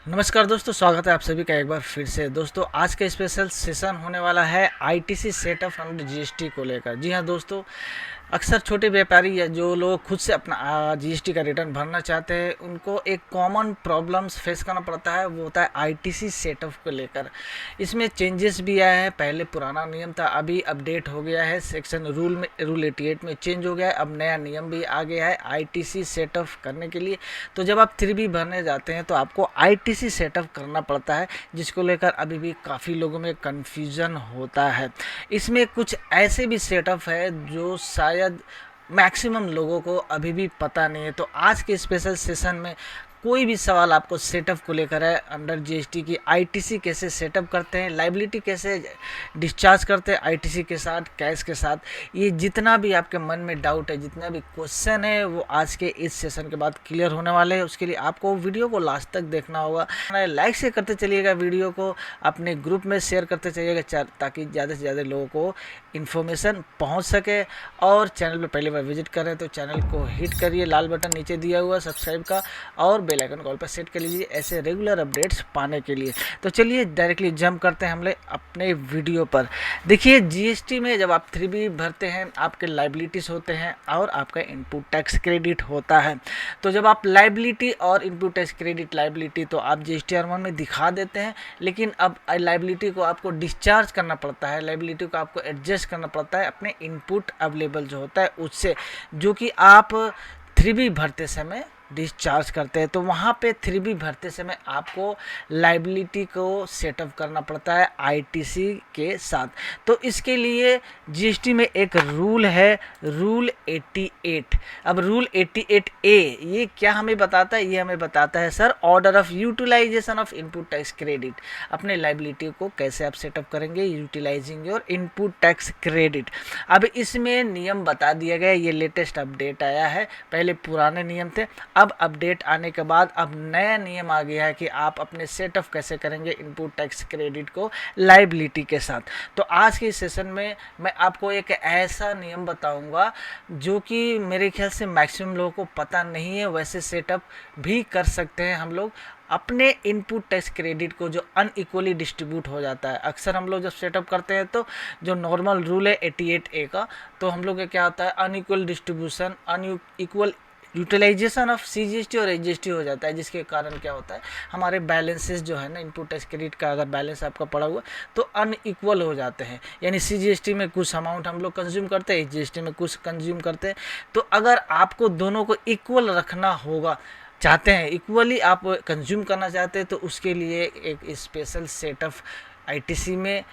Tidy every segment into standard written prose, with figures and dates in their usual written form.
नमस्कार दोस्तों, स्वागत है आप सभी का एक बार फिर से। दोस्तों, आज का स्पेशल सेशन होने वाला है आईटीसी सेटअप अंडर जीएसटी को लेकर। जी हाँ दोस्तों, अक्सर छोटे व्यापारी या जो लोग खुद से अपना जीएसटी का रिटर्न भरना चाहते हैं, उनको एक कॉमन प्रॉब्लम्स फेस करना पड़ता है, वो होता है आईटीसी सेटअप को लेकर। इसमें चेंजेस भी आया है। पहले पुराना नियम था, अभी अपडेट हो गया है। सेक्शन रूल 88 में चेंज हो गया है। अब नया नियम भी आ गया है आईटीसी सेटअप करने के लिए। तो जब आप 3B भरने जाते हैं तो आपको आईटीसी सेटअप करना पड़ता है, जिसको लेकर अभी भी काफ़ी लोगों में कन्फ्यूज़न होता है। इसमें कुछ ऐसे भी सेटअप है जो शायद मैक्सिमम लोगों को अभी भी पता नहीं है। तो आज के स्पेशल सेशन में कोई भी सवाल आपको सेटअप को लेकर है, अंडर जीएसटी की आईटीसी कैसे सेटअप करते हैं, लाइबिलिटी कैसे डिस्चार्ज करते हैं आईटीसी के साथ, कैश के साथ, ये जितना भी आपके मन में डाउट है, जितना भी क्वेश्चन है, वो आज के इस सेशन के बाद क्लियर होने वाले हैं। उसके लिए आपको वीडियो को लास्ट तक देखना होगा। लाइक से करते चलिएगा, वीडियो को अपने ग्रुप में शेयर करते चलिएगा ताकि ज़्यादा से ज़्यादा लोगों को इन्फॉर्मेशन पहुंच सके। और चैनल पर पहली बार विजिट करें तो चैनल को हिट करिए, लाल बटन नीचे दिया हुआ सब्सक्राइब का, और बेल आइकन कॉल पर सेट कर लीजिए ऐसे रेगुलर अपडेट्स पाने के लिए। तो चलिए डायरेक्टली जंप करते हैं हमले अपने वीडियो पर। देखिए, जीएसटी में जब आप 3B भरते हैं, आपके लाइबिलिटीज होते हैं और आपका इनपुट टैक्स क्रेडिट होता है। तो जब आप लाइबिलिटी और इनपुट टैक्स क्रेडिट, लाइबिलिटी तो आप GSTR 1 में दिखा देते हैं, लेकिन अब लाइबिलिटी को आपको डिस्चार्ज करना पड़ता है, लाइबिलिटी को आपको एडजस्ट करना पड़ता है अपने इनपुट अवेलेबल जो होता है उससे, जो कि आप 3B भरते समय डिस्चार्ज करते हैं। तो वहाँ पे 3B भरते समय आपको लाइबिलिटी को सेटअप करना पड़ता है आईटीसी के साथ। तो इसके लिए जीएसटी में एक रूल है, रूल 88। अब रूल 88A ये क्या हमें बताता है? ये हमें बताता है sir, order of utilization of input tax credit. अपने लाइबिलिटी को कैसे आप सेटअप करेंगे, utilizing your input tax credit. अब इसमें नियम बता दिया गया, ये लेटेस्ट अपडेट आया है, पहले पुराने नियम थे। अब अपडेट आने के बाद अब नया नियम आ गया है कि आप अपने सेटअप कैसे करेंगे इनपुट टैक्स क्रेडिट को लाइबिलिटी के साथ। तो आज के सेशन में मैं आपको एक ऐसा नियम बताऊंगा जो कि मेरे ख्याल से मैक्सिमम लोगों को पता नहीं है। वैसे सेटअप भी कर सकते हैं हम लोग अपने इनपुट टैक्स क्रेडिट को जो अनइक्वली डिस्ट्रीब्यूट हो जाता है। अक्सर हम लोग जब सेटअप करते हैं तो जो नॉर्मल रूल है 88A का, तो हम लोग का क्या होता है, unequal distribution, unequal utilization of CGST और एचजीएसटी हो जाता है, जिसके कारण क्या होता है, हमारे बैलेंसेस जो है ना, इनपुट टैक्स क्रेडिट का अगर बैलेंस आपका पड़ा हुआ तो अनइक्वल हो जाते हैं। यानी सीजीएसटी में कुछ अमाउंट हम लोग कंज्यूम करते हैं, एचजीएसटी में कुछ कंज्यूम करते हैं। तो अगर आपको दोनों को इक्वल रखना होगा, चाहते हैं इक्वली आप कंज्यूम करना चाहते हैं, तो उसके लिए एक स्पेशल सेटअप आईटीसी में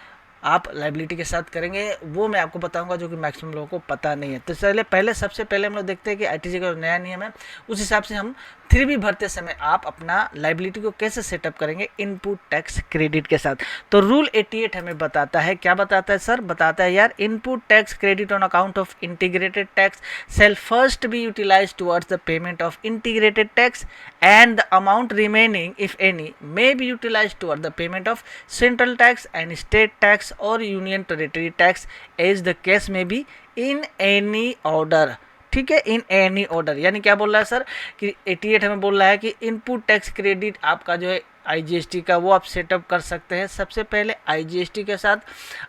आप लाइबिलिटी के साथ करेंगे, वो मैं आपको बताऊंगा, जो कि मैक्सिमम लोगों को पता नहीं है। तो चलिए सबसे पहले हम लोग देखते हैं कि आईटीसी का नया नियम है, उस हिसाब से हम 3B भरते समय आप अपना लाइबिलिटी को कैसे सेटअप करेंगे इनपुट टैक्स क्रेडिट के साथ। तो रूल 88 हमें बताता है, क्या बताता है सर? बताता है यार, input tax credit on account of integrated tax shall first be utilized towards the payment of integrated tax, and the amount remaining, if any, may be utilized toward the payment of central tax and state tax or union territory tax, as the case may be, in any order। ठीक है, in any order. यानी क्या बोल रहा है sir कि 88 हमें बोल रहा है कि इनपुट टैक्स क्रेडिट आपका जो है आईजीएसटी का, वो आप सेटअप कर सकते हैं सबसे पहले आईजीएसटी के साथ,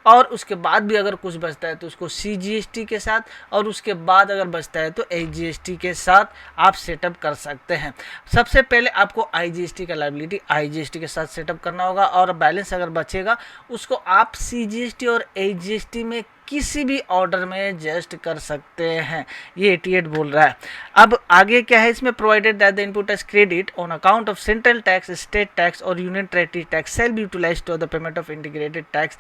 और उसके बाद भी अगर कुछ बचता है तो उसको सीजीएसटी के साथ, और उसके बाद अगर बचता है तो एचजीएसटी के साथ आप सेटअप कर सकते हैं। सबसे पहले आपको आईजीएसटी का लाइबिलिटी आईजीएसटी के साथ सेटअप करना होगा, और बैलेंस अगर बचेगा उसको आप सीजीएसटी और एचजीएसटी में किसी भी ऑर्डर में एडजस्ट कर सकते हैं। ये 88 बोल रहा है। अब आगे क्या है इसमें, provided that the input tax credit on account of central tax, state tax और union territory tax shall be utilized to the payment of integrated tax,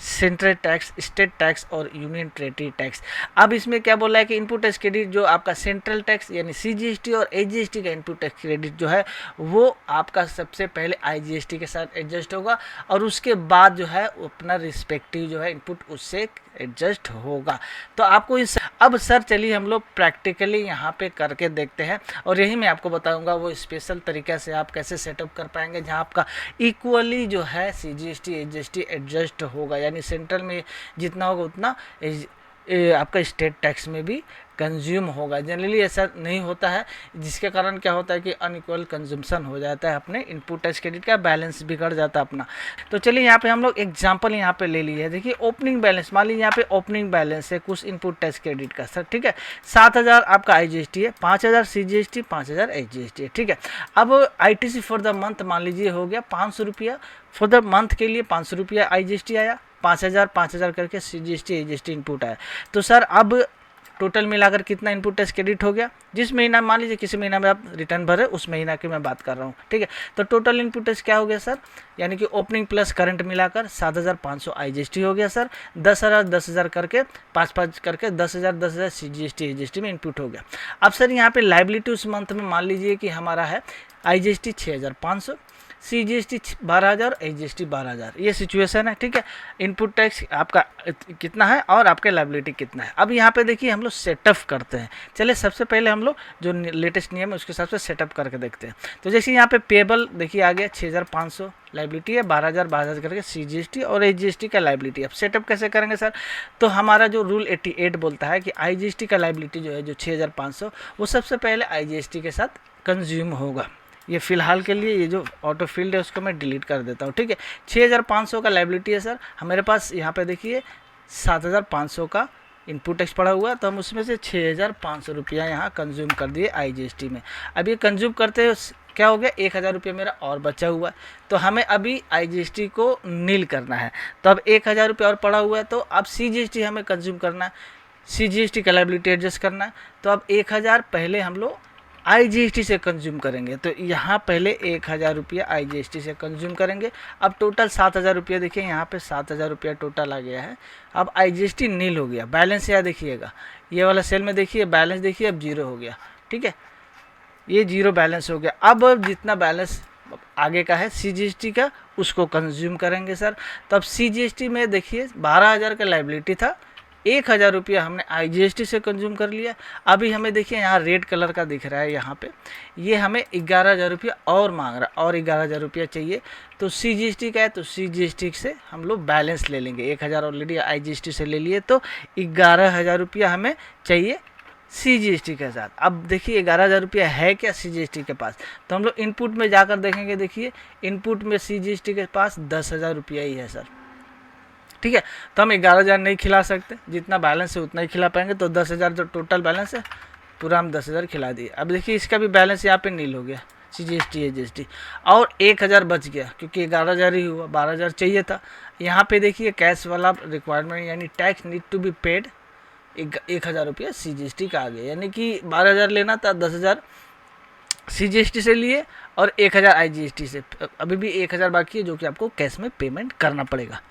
central tax, state tax और यूनियन टेरिटरी टैक्स। अब इसमें क्या बोल रहा है कि input tax credit जो आपका सेंट्रल टैक्स यानी सीजीएसटी और एचजीएसटी का इनपुट टैक्स क्रेडिट जो है, वो आपका सबसे पहले आईजीएसटी के साथ एडजस्ट होगा, और उसके बाद जो है अपना रिस्पेक्टिव जो है इनपुट उससे एडजस्ट होगा। तो आपको इस अब सर चलिए हम लोग प्रैक्टिकली यहाँ पे करके देखते हैं, और यही मैं आपको बताऊंगा वो स्पेशल तरीक़े से आप कैसे सेटअप कर पाएंगे जहाँ आपका इक्वली जो है सीजीएसटी एचजीएसटी एडजस्ट होगा। यानी सेंट्रल में जितना होगा उतना आपका स्टेट टैक्स में भी कंज्यूम होगा। जनरली ऐसा नहीं होता है, जिसके कारण क्या होता है कि अनइक्वल कंजम्पशन हो जाता है अपने इनपुट टैक्स क्रेडिट का, बैलेंस बिगड़ जाता है अपना। तो चलिए यहाँ पे हम लोग एग्जांपल यहाँ पे ले लिए। देखिए ओपनिंग बैलेंस, मान लीजिए यहाँ पे ओपनिंग बैलेंस है कुछ इनपुट टैक्स क्रेडिट का सर, ठीक है। 7,000 आपका IGST है, 5,000 CGST, 5,000 HGST है, ठीक है। अब ITC फॉर द मंथ मान लीजिए हो गया 500 रुपया, फॉर द मंथ के लिए 500 रुपया IGST आया, 5,000 करके CGST HGST इनपुट आया। तो सर अब टोटल मिलाकर कितना इनपुट टैक्स क्रेडिट हो गया, जिस महीना मान लीजिए किसी महीना में आप रिटर्न भरे उस महीना की मैं बात कर रहा हूँ, ठीक है। तो टोटल इनपुट टैक्स क्या हो गया सर, यानी कि ओपनिंग प्लस करंट मिलाकर 7,500 IGST हो गया सर। 10,000 करके 5 करके 10,000 CGST HGST में इनपुट हो गया। अब सर यहाँ पे लाइबिलिटी उस मंथ में मान लीजिए कि हमारा है IGST 6,500, CGST 12,000, HGST 12,000, ये सिचुएशन है, ठीक है। इनपुट टैक्स आपका कितना है और आपके लायबिलिटी कितना है। अब यहाँ पे देखिए हम लोग सेटअप करते हैं। चलिए सबसे पहले हम लोग जो लेटेस्ट नियम है उसके हिसाब से सेटअप करके देखते हैं। तो जैसे यहाँ पे पेबल देखिए आ गया 6,500 लायबिलिटी है, 12,000 करके CGST और HGST का लायबिलिटी। अब सेटअप कैसे करेंगे सर, तो हमारा जो रूल 88 बोलता है कि IGST का लायबिलिटी जो है जो 6,500 वो सबसे पहले IGST के साथ कंज्यूम होगा। ये फिलहाल के लिए ये जो ऑटो फील्ड है उसको मैं डिलीट कर देता हूँ, ठीक है। 6,500 का लायबिलिटी है सर, हमारे पास यहाँ पे देखिए 7,500 का इनपुट टैक्स पड़ा हुआ है, तो हम उसमें से 6,500 रुपया यहाँ कंज्यूम कर दिए IGST में। अब ये कंज्यूम करते हैं क्या हो गया, 1,000 रुपये मेरा और बचा हुआ है, तो हमें अभी IGST को नील करना है। तो अब 1,000 रुपये और पड़ा हुआ है, तो अब CGST हमें कंज्यूम करना है, CGST का लायबिलिटी एडजस्ट करना है। तो अब 1,000 पहले हम लोग IGST से कंज्यूम करेंगे, तो यहाँ पहले 1,000 रुपया IGST से कंज्यूम करेंगे। अब टोटल 7,000 रुपया, देखिए यहाँ पे 7,000 रुपया टोटल आ गया है। अब IGST नील हो गया, बैलेंस यहाँ देखिएगा, ये वाला सेल में देखिए बैलेंस देखिए अब 0 हो गया, ठीक है, ये 0 बैलेंस हो गया। अब जितना बैलेंस आगे का है CGST का उसको कंज्यूम करेंगे सर। तो अब CGST में देखिए 12,000 का लायबिलिटी था, 1,000 रुपया हमने IGST से कंज्यूम कर लिया। अभी हमें देखिए यहाँ रेड कलर का दिख रहा है, यहाँ पे ये हमें 11,000 रुपया और मांग रहा है, और 11,000 रुपया चाहिए। तो CGST का है, तो CGST से हम लोग बैलेंस ले लेंगे। 1,000 ऑलरेडी IGST से ले लिए, तो 11,000 रुपया हमें चाहिए CGST के साथ। अब देखिए 11,000 रुपया है क्या CGST के पास, तो हम लोग इनपुट में जाकर देखेंगे। देखिए इनपुट में CGST के पास 10,000 रुपया ही है सर, ठीक है। तो हम 11,000 नहीं खिला सकते, जितना बैलेंस है उतना ही खिला पाएंगे। तो 10,000 जो टोटल बैलेंस है पूरा हम 10,000 खिला दिए। अब देखिए इसका भी बैलेंस यहाँ पे नील हो गया, CGST HGST, और 1,000 बच गया क्योंकि 11,000 ही हुआ, 12,000 चाहिए था। यहाँ पे देखिए कैश वाला रिक्वायरमेंट यानी tax need to be paid, 1,000 रुपया CGST का आ गया, यानी कि 12,000 लेना था, 10,000 CGST से लिए और 1,000 IGST से। अभी भी 1,000 बाकी है जो कि आपको कैश में पेमेंट करना पड़ेगा,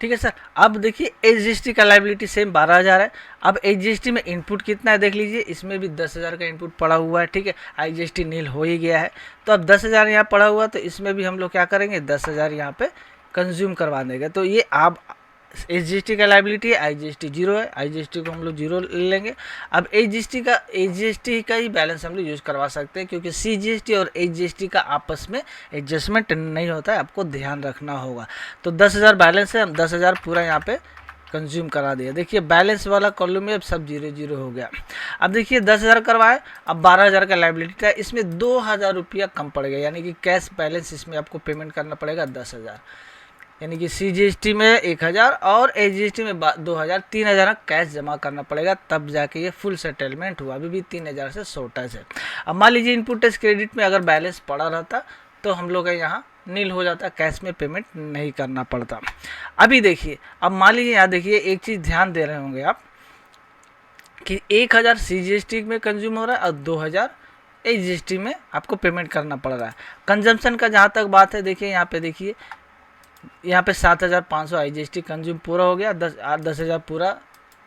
ठीक है सर। अब देखिए HGST का लायबिलिटी सेम 12,000 है। अब HGST में इनपुट कितना है देख लीजिए, इसमें भी 10,000 का इनपुट पड़ा हुआ है, ठीक है। IGST नील हो ही गया है, तो अब 10,000 यहाँ पड़ा हुआ, तो इसमें भी हम लोग क्या करेंगे, 10,000 यहाँ पे कंज्यूम करवा देंगे। तो ये आप HGST का लायबिलिटी है, IGST 0 है, IGST को हम लोग 0 ले लेंगे। अब HGST का ही बैलेंस हम लोग यूज़ करवा सकते हैं, क्योंकि CGST और HGST का आपस में एडजस्टमेंट नहीं होता है, आपको ध्यान रखना होगा। तो 10,000 बैलेंस है, हम 10,000 पूरा यहाँ पे कंज्यूम करा दिया। देखिए बैलेंस वाला कॉलम में अब सब 0 हो गया। अब देखिए 10,000 करवाए, अब 12,000 का लायबिलिटी था, इसमें 2,000 रुपया कम पड़ गया, यानी कि कैश बैलेंस इसमें आपको पेमेंट करना पड़ेगा 10,000, यानी कि CGST में 1,000 और HGST में 2,000, 3,000 कैश जमा करना पड़ेगा, तब जाके ये फुल सेटलमेंट हुआ। अभी भी 3,000 से शॉर्टेज है। अब मान लीजिए इनपुट टैक्स क्रेडिट में अगर बैलेंस पड़ा रहता तो हम लोग यहाँ नील हो जाता, कैश में पेमेंट नहीं करना पड़ता। अभी देखिए, अब मान लीजिए यहाँ देखिए एक चीज़ ध्यान दे रहे होंगे आप कि 1,000 CGST में कंज्यूम हो रहा है और 2,000 HGST में आपको पेमेंट करना पड़ रहा है। कंजम्पशन का जहाँ तक बात है, देखिए यहाँ पे देखिए यहाँ पे 7,500 IGST कंज्यूम पूरा हो गया, 10,000 पूरा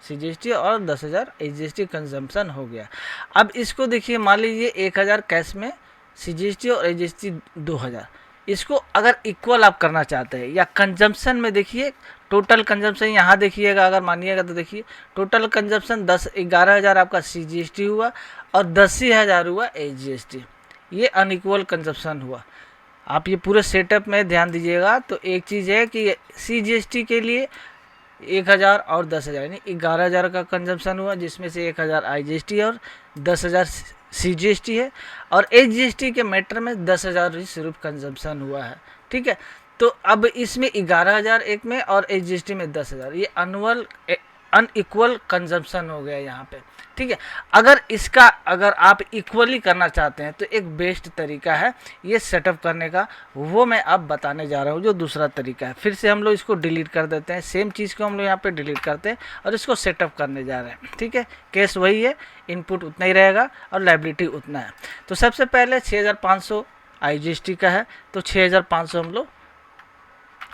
CGST और 10,000 HGST कंजम्पशन हो गया। अब इसको देखिए, मान लीजिए 1,000 कैश में CGST और HGST 2,000, इसको अगर इक्वल आप करना चाहते हैं या कंजम्पशन में देखिए टोटल कंजम्पशन यहाँ देखिएगा, अगर मानिएगा तो देखिए टोटल कंजम्पशन 11,000 आपका CGST हुआ और 10,000 हुआ HGST। ये अनइक्वल कंजम्पशन हुआ। आप ये पूरे सेटअप में ध्यान दीजिएगा। तो एक चीज़ है कि CGST के लिए 1000 और 10,000, यानी 11,000 का कंजम्पशन हुआ, जिसमें से 1,000 IGST और 10,000 CGST है। और HGST के मैटर में 10,000 ही सिर्फ कंजम्पशन हुआ है, ठीक है। तो अब इसमें 11,000 एक में और HGST में 10,000, ये अनइक्वल कंजम्पशन हो गया यहाँ पे, ठीक है। अगर आप इक्वली करना चाहते हैं तो एक बेस्ट तरीका है ये सेटअप करने का, वो मैं अब बताने जा रहा हूँ, जो दूसरा तरीका है। फिर से हम लोग इसको डिलीट कर देते हैं, सेम चीज़ को हम लोग यहाँ पे डिलीट करते हैं और इसको सेटअप करने जा रहे हैं, ठीक है। केस वही है, इनपुट उतना ही रहेगा और लायबिलिटी उतना है। तो सबसे पहले 6,500 IGST का है, तो 6,500 हम लोग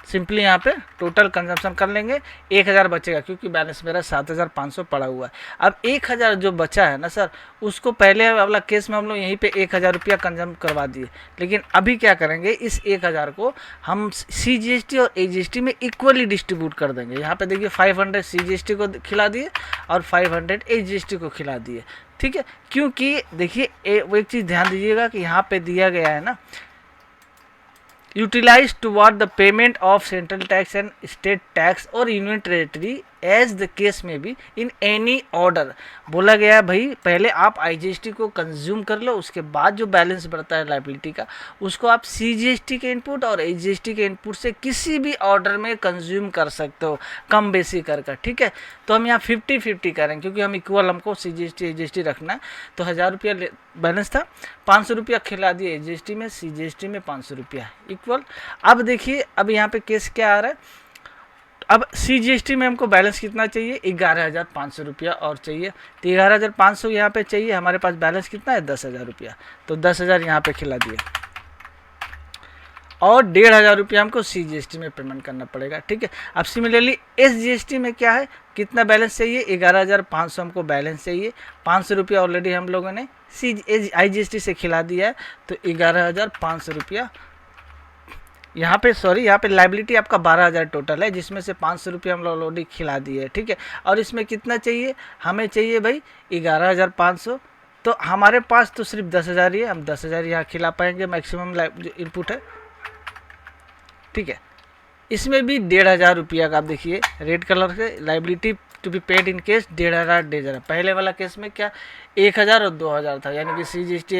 सिंपली यहाँ पे टोटल कंजम्पशन कर लेंगे। 1,000 बचेगा क्योंकि बैलेंस मेरा 7,500 पड़ा हुआ है। अब 1,000 जो बचा है ना सर, उसको पहले वाला केस में हम लोग यहीं पे 1,000 रुपया कंजम करवा दिए, लेकिन अभी क्या करेंगे, इस 1,000 को हम CGST और HGST में इक्वली डिस्ट्रीब्यूट कर देंगे। यहाँ पे देखिए 500 CGST को खिला दिए और 500 HGST को खिला दिए, ठीक है। क्योंकि देखिए वो एक चीज़ ध्यान दीजिएगा कि यहाँ पे दिया गया है ना, utilize toward the payment of central tax and state tax और union territory as the case में भी इन एनी ऑर्डर। बोला गया है भाई पहले आप IGST को कंज्यूम कर लो, उसके बाद जो बैलेंस बढ़ता है लायबिलिटी का, उसको आप CGST के इनपुट और HGST के इनपुट से किसी भी ऑर्डर में कंज्यूम कर सकते हो, कम बेसी कर, ठीक है। तो हम यहाँ 50-50 करेंगे क्योंकि हम इक्वल, हमको CGST HGST रखना है। तो 1,000 रुपया बैलेंस था, 500 रुपया खिला दिए HGST में, CGST में 500 रुपया इक्वल। अब देखिए अब यहाँ पे केस क्या आ रहा है, अब CGST में हमको बैलेंस कितना चाहिए, 11,500 रुपया और चाहिए। तो 11,500 यहाँ पे चाहिए, हमारे पास बैलेंस कितना है 10,000 रुपया, तो 10,000 यहाँ पे खिला दिए और 1,500 रुपया हमको CGST में पेमेंट करना पड़ेगा, ठीक है। अब सिमिलरली SGST में क्या है, कितना बैलेंस चाहिए, 11,500 हमको बैलेंस चाहिए, 500 रुपया ऑलरेडी हम लोगों ने IGST से खिला दिया है, तो 11,500 रुपया यहाँ पे लायबिलिटी आपका 12,000 टोटल है, जिसमें से 500 रुपया हम लोग ऑलरेडी खिला दिए, ठीक है। और इसमें कितना चाहिए, हमें चाहिए भाई 11,500, तो हमारे पास तो सिर्फ 10,000 ही है, हम 10,000 यहाँ खिला पाएंगे, मैक्सिमम जो इनपुट है, ठीक है। इसमें भी 1,500 रुपया का आप देखिए रेड कलर से liability to be paid in case 1,500। पहले वाला केस में क्या 1,000 और 2,000 था, यानी कि CGST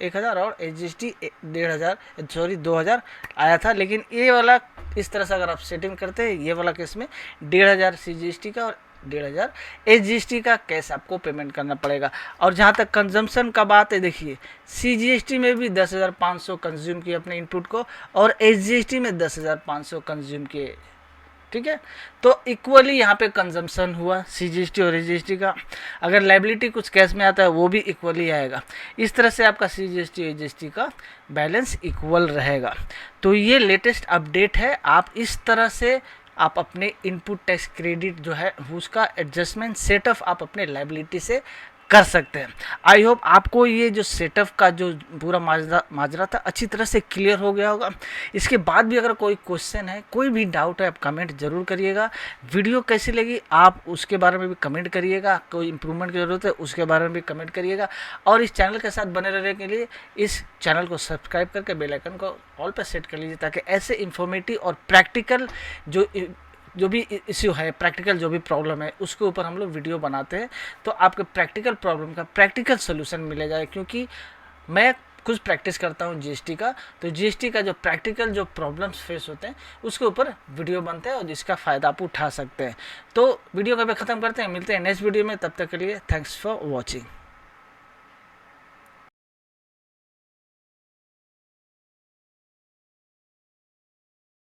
1,000 और HGST 2,000 आया था। लेकिन ये वाला इस तरह से अगर आप सेटिंग करते हैं, ये वाला केस में 1,500 CGST का और 1,500 HGST का कैश आपको पेमेंट करना पड़ेगा। और जहाँ तक कंजम्पशन का बात है, देखिए CGST में भी 10,500 कंज्यूम किए अपने इनपुट को और HGST में 10,500 कंज्यूम किए, ठीक है। तो इक्वली यहाँ पे कंजम्पशन हुआ CGST और HGST का। अगर लायबिलिटी कुछ कैश में आता है वो भी इक्वली आएगा। इस तरह से आपका CGST HGST का बैलेंस इक्वल रहेगा। तो ये लेटेस्ट अपडेट है। आप इस तरह से आप अपने इनपुट टैक्स क्रेडिट जो है उसका एडजस्टमेंट सेटअप आप अपने लायबिलिटी से कर सकते हैं। आई होप आपको ये जो सेटअप का जो पूरा माजरा था अच्छी तरह से क्लियर हो गया होगा। इसके बाद भी अगर कोई क्वेश्चन है, कोई भी डाउट है, आप कमेंट ज़रूर करिएगा। वीडियो कैसी लगी आप उसके बारे में भी कमेंट करिएगा। कोई इंप्रूवमेंट की ज़रूरत है उसके बारे में भी कमेंट करिएगा। और इस चैनल के साथ बने रहने के लिए इस चैनल को सब्सक्राइब करके बेल आइकन को ऑल पर सेट कर लीजिए, ताकि ऐसे इन्फॉर्मेटिव और प्रैक्टिकल जो भी इश्यू है, प्रैक्टिकल जो भी प्रॉब्लम है, उसके ऊपर हम लोग वीडियो बनाते हैं, तो आपके प्रैक्टिकल प्रॉब्लम का प्रैक्टिकल सोल्यूशन मिले जाए। क्योंकि मैं कुछ प्रैक्टिस करता हूँ GST का, तो GST का जो प्रैक्टिकल जो प्रॉब्लम्स फेस होते हैं उसके ऊपर वीडियो बनते हैं और जिसका फ़ायदा आप उठा सकते हैं। तो वीडियो का भी ख़त्म करते हैं, मिलते हैं नेक्स्ट वीडियो में। तब तक के लिए थैंक्स फॉर वॉचिंग।